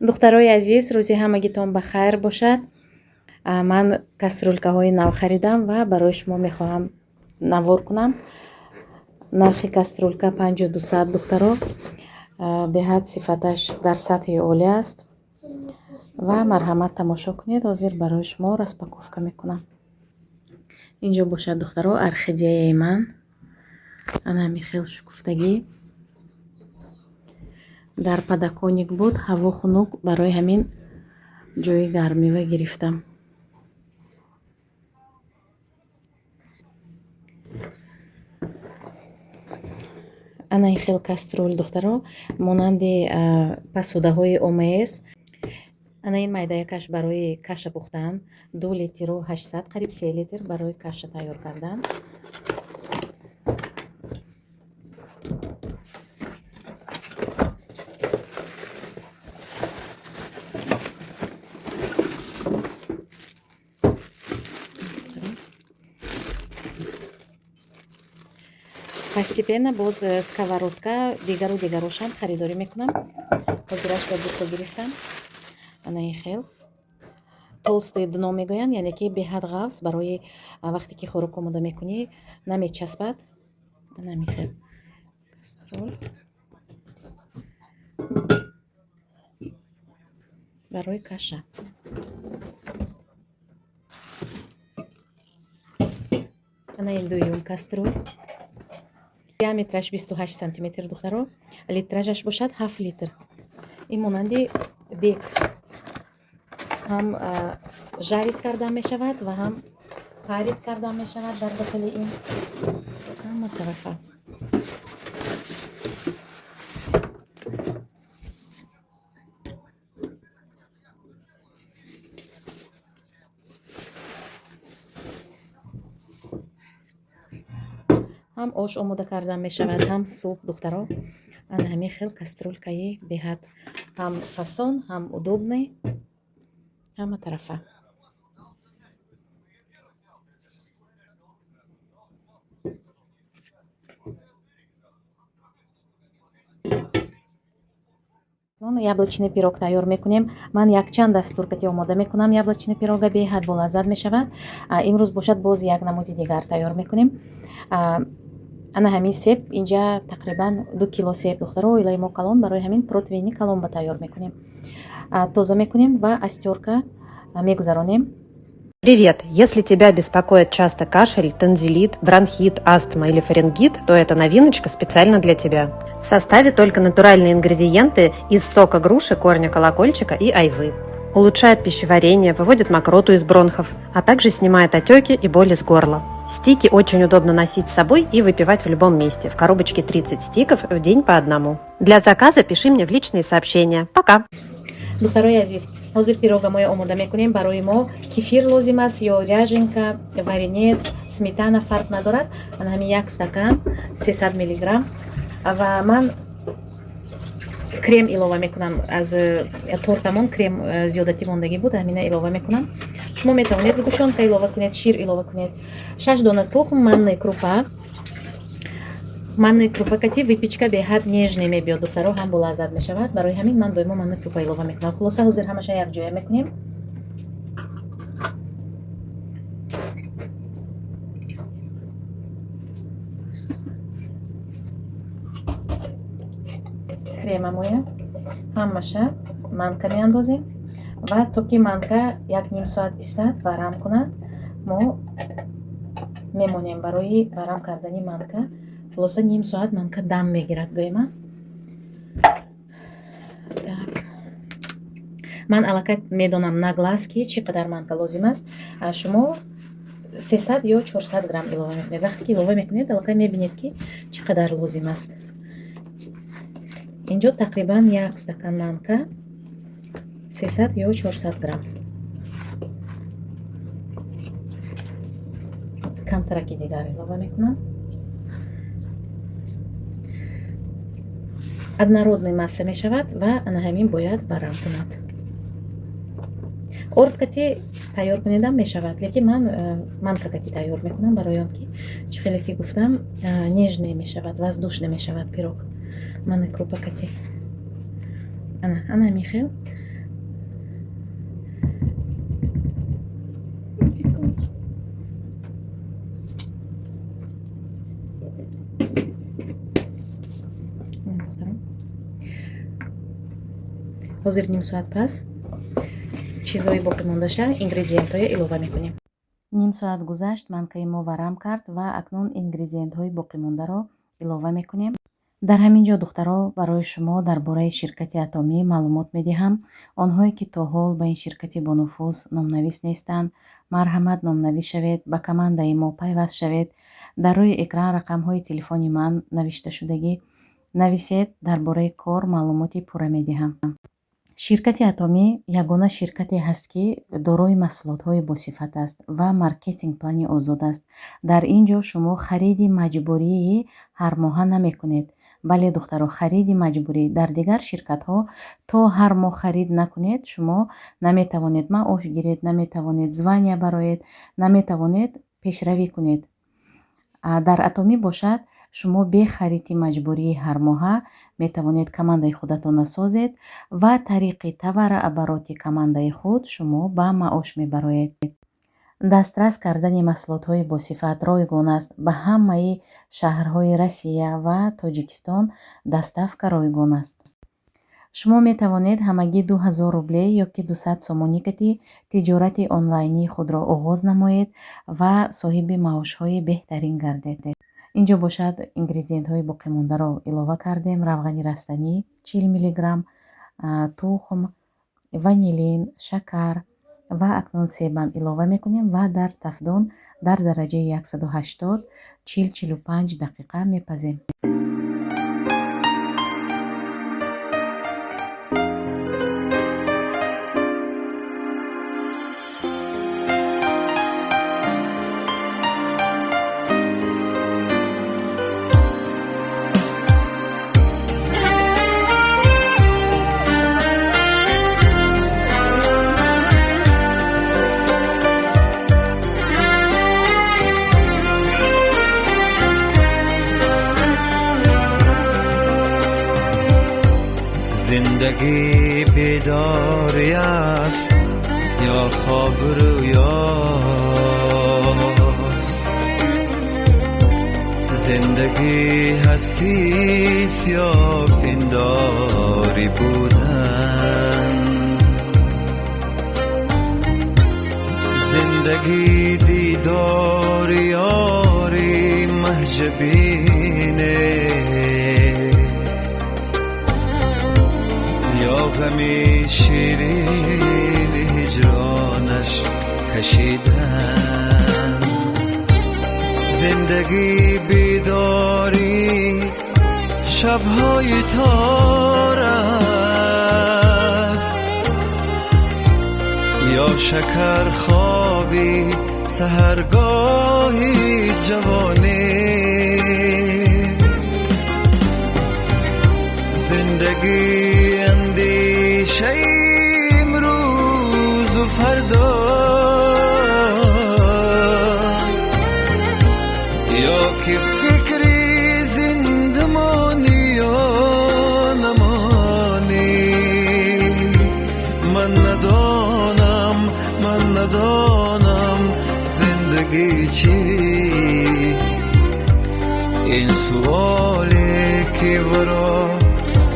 духтарои азиз, рӯзи ҳамагитон ба хайр бошад. Ман каструлкаҳои нав харидам ва барои шумо мехоҳам навор кунам. Нархи каструлка 5200 духтаро. Беҳад сифаташ дар сатҳи олӣ аст ва марҳамат тамошо кунед. ҳозир барои шумо распаковка мекунам. инҷо бошад духтаро орхидеяи ман. ана ҳамин хел шукуфтагӣ дар падаконик буд, ҳаво хунук, барои ҳамин ҷои гармива гирифтам. ана ин хел каструл духтаро монанди пасудаҳои омаес. ана ин майдаякаш барои каша пухтан, 2 литру 800 қариб 3 литр барои каша тайёр кардан. постепенно боз сковородка дигарошам харидорӣ мекунам. ҳозираш ба бука гирифтам. ана ин хел толстый дно мегӯянд, яъне ки беҳад ғафз, барои вақте ки хӯрок омода мекунӣ намечаспад. ана ин хел каструл барои каша. ана ин дуюм каструл. диаметраш 28 сантиметр духтаро. литражаш бошад 7 литр. ин монанди дек ҳам жарид кардан мешавад ва ҳам парид кардан мешавад дар дохили ин ҳама тарафа. ҳам ош омода кардан мешавад, ҳам суп духтаро. ана ҳамин хел каструлкаи беҳад ҳам фасон, ҳам удобный, ҳама тарафа. яблочный пирог тайёр мекунем. ман якчанд дастур кати омода мекунам. яблочный пирога беҳад болаззат мешавад. имрӯз бошад боз як намуди дигар тайёр мекунем. ана ҳамин себ, инҷа тақрибан 2 кило себ духтаро, оилаи мо калон, барои ҳамин протеини калонба тайёр мекунем. Тоза мекунем ва аз тёрка мегузаронем. Привет! Если тебя беспокоит часто кашель, танзелит, бронхит, астма или фарингит, то эта новиночка специально для тебя. В составе только натуральные ингредиенты из сока груши, корня колокольчика и айвы. Улучшает пищеварение, выводит мокроту из бронхов, а также снимает отеки и боли с горла. Стики очень удобно носить с собой и выпивать в любом месте. В коробочке 30 стиков в день по одному. Для заказа пиши мне в личные сообщения. Пока! духтарои азиз, ҳозир пирогамои омода мекунем. барои мо кефир лозим аст ё ряженка, варенец, сметана фарқ надорад. ана ҳамин 1 стакан 300 мг ва ман крем илова мекунам. аз тортамон крем зиёдатӣ мондагӣ буд, ҳамина илова мекунам. шумо метавонед згушонка илова кунед, шир илова кунед. 6 дона тухм, манной крупа. манной крупа кати выпечка беҳад нежный мебиёд духтаро, ҳам болаззат мешавад. барои ҳамин ман доимо манной крупа илова мекунам. хулоса ҳозир ҳамаша якҷоя мекунем. кремамоя ҳамаша манка меандозем ва то ки манка 1-ним соат истад, варам кунад, мо мемонем барои варам кардани манка. хулоса ним соат манка дам мегирад гӯема. ман аллакай медонам на глаз ки чӣ қадар манка лозим аст. шумо 300 ё 400 грамм илова мекунед. вақте ки илова мекунед, аллакай мебинед ки чӣ қадар лозим аст. инҷо тақрибан 1 стакан манка 300 ё 400 грамм. камтараки дигар илова мекунам. однородный масса мешавад ва ана ҳамин бояд варам кунад. орд кати тайёр кунедам мешавад, лекин ман манка кати тайёр мекунам, барои он ки чӣ хеле ки гуфтам нежный мешавад, воздушный мешавад пирог. манной крупа кати. ана ҳамин хел ҳозир ним соат пас чизҳои боқимондаша ингредиентҳои илова мекунем. Ним соат гузашт, манкаи мо варам кард ва акнун ингредиентҳои боқимондаро илова мекунем. дар ҳамин ҷо духтаро барои шумо дар бораи ширкати Атомӣ маълумот медиҳам. онҳое ки то ҳол ба ин ширкати бонуфус номнавис нестанд, марҳамат номнавис шавед, ба командаи мо пайваст шавед. дар рӯи экран рақамҳои телефони ман навишта шудагӣ нависед. дар бораи кор маълумоти пурра медиҳам. ширкати Атомӣ ягона ширкате ҳаст ки дорои маҳсулотҳои босифат аст ва маркетинг плани озод аст. дар ин ҷо шумо хариди маҷбурии ҳармоҳа намекунед. бале духтаро, хариди маҷбурӣ. дар дигар ширкатҳо то ҳар моҳ харид накунед, шумо наметавонед маош гиред, наметавонед звания бароед, наметавонед пешравӣ кунед. дар Атомӣ бошад, шумо бе хариди маҷбурии ҳармоҳа метавонед командаи худатона созед ва тариқи таварроабароти командаи худ шумо ба маош мебароед. дастрас кардани маҳсулотҳои босифат ройгон аст. ба ҳамаи шаҳрҳои Россия ва Тоҷикистон доставка ройгон аст. шумо метавонед ҳамагӣ 2000 рубле ёки 200 сомоникати тиҷорати онлайнии худро оғоз намоед ва соҳиби маошҳои беҳтарин гардед. ин ҷо бошад ингредиентҳои боқимондаро илова кардем. равғани растанӣ 40 мг, тухм, ванилин, шакар ва акнун себам илова мекунем ва дар тафдон дар дараҷаи 180 40-45 дақиқа мепазем. زندگی بیداری است یا خواب رویاست، زندگی هستی یا پنداری بودن، زندگی دیدار یاری محجبینه یا غمی شیرین هجرانش کشیدن، زندگی بیداری شبهای تار است یا شکر خوابی سحرگاهی جوانی، زندگی اندیشه امروز و فردا یا که فکری زندمانی یا نمانی، من ندانم زندگی چیست، این سوالی که برا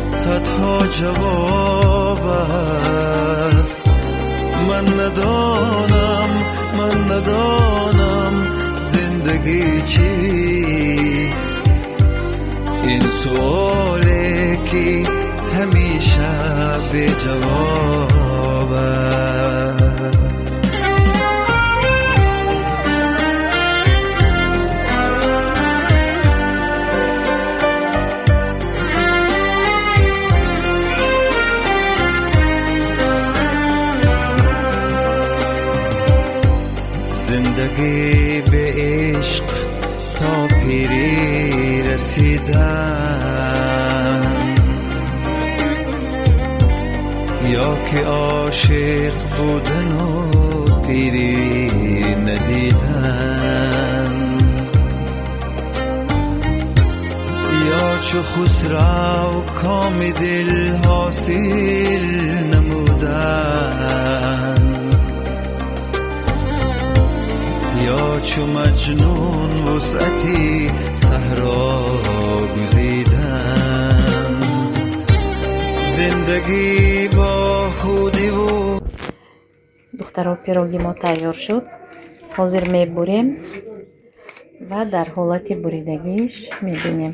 صدها جواب است، من ندانم زندگی چیست، این سوالی که همیشه به جواب است. زندگی به عشق تا پیری رسیدن یا که عاشق بودن و پیری ندیدن، یا چو خسرو کام دل حاصل نمودن، یا چو مجنون وسعتی صحرا گزیدن، زندگی با خودی و духтаро, пироги мо тайёр шуд. Ҳозир мебурем ва дар ҳолати буридагиш мебинем.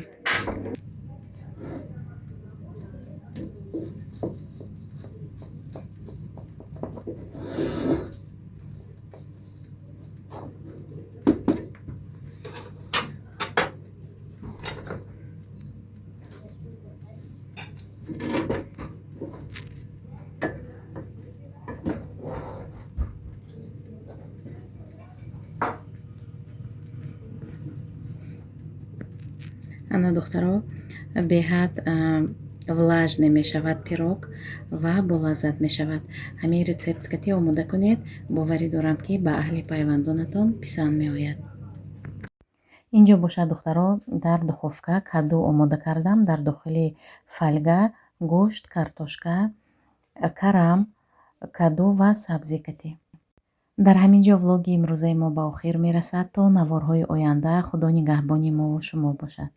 ана духтаро, беҳад влажне мешавад пирог ва болаззат мешавад. Ҳамин рецепт кати омода кунед, боварӣ дорам ки ба аҳли пайвандонатон писанд меояд. инҷо бошад духтаро, дар духовка каду омода кардам. Дар дохили фольга гӯшт, картошка, карам, каду ва сабзи катӣ. дар ҳамин ҷо влоги имрӯзаи мо ба охир мерасад. То наворҳои оянда худо нигаҳбони мо шумо бошад.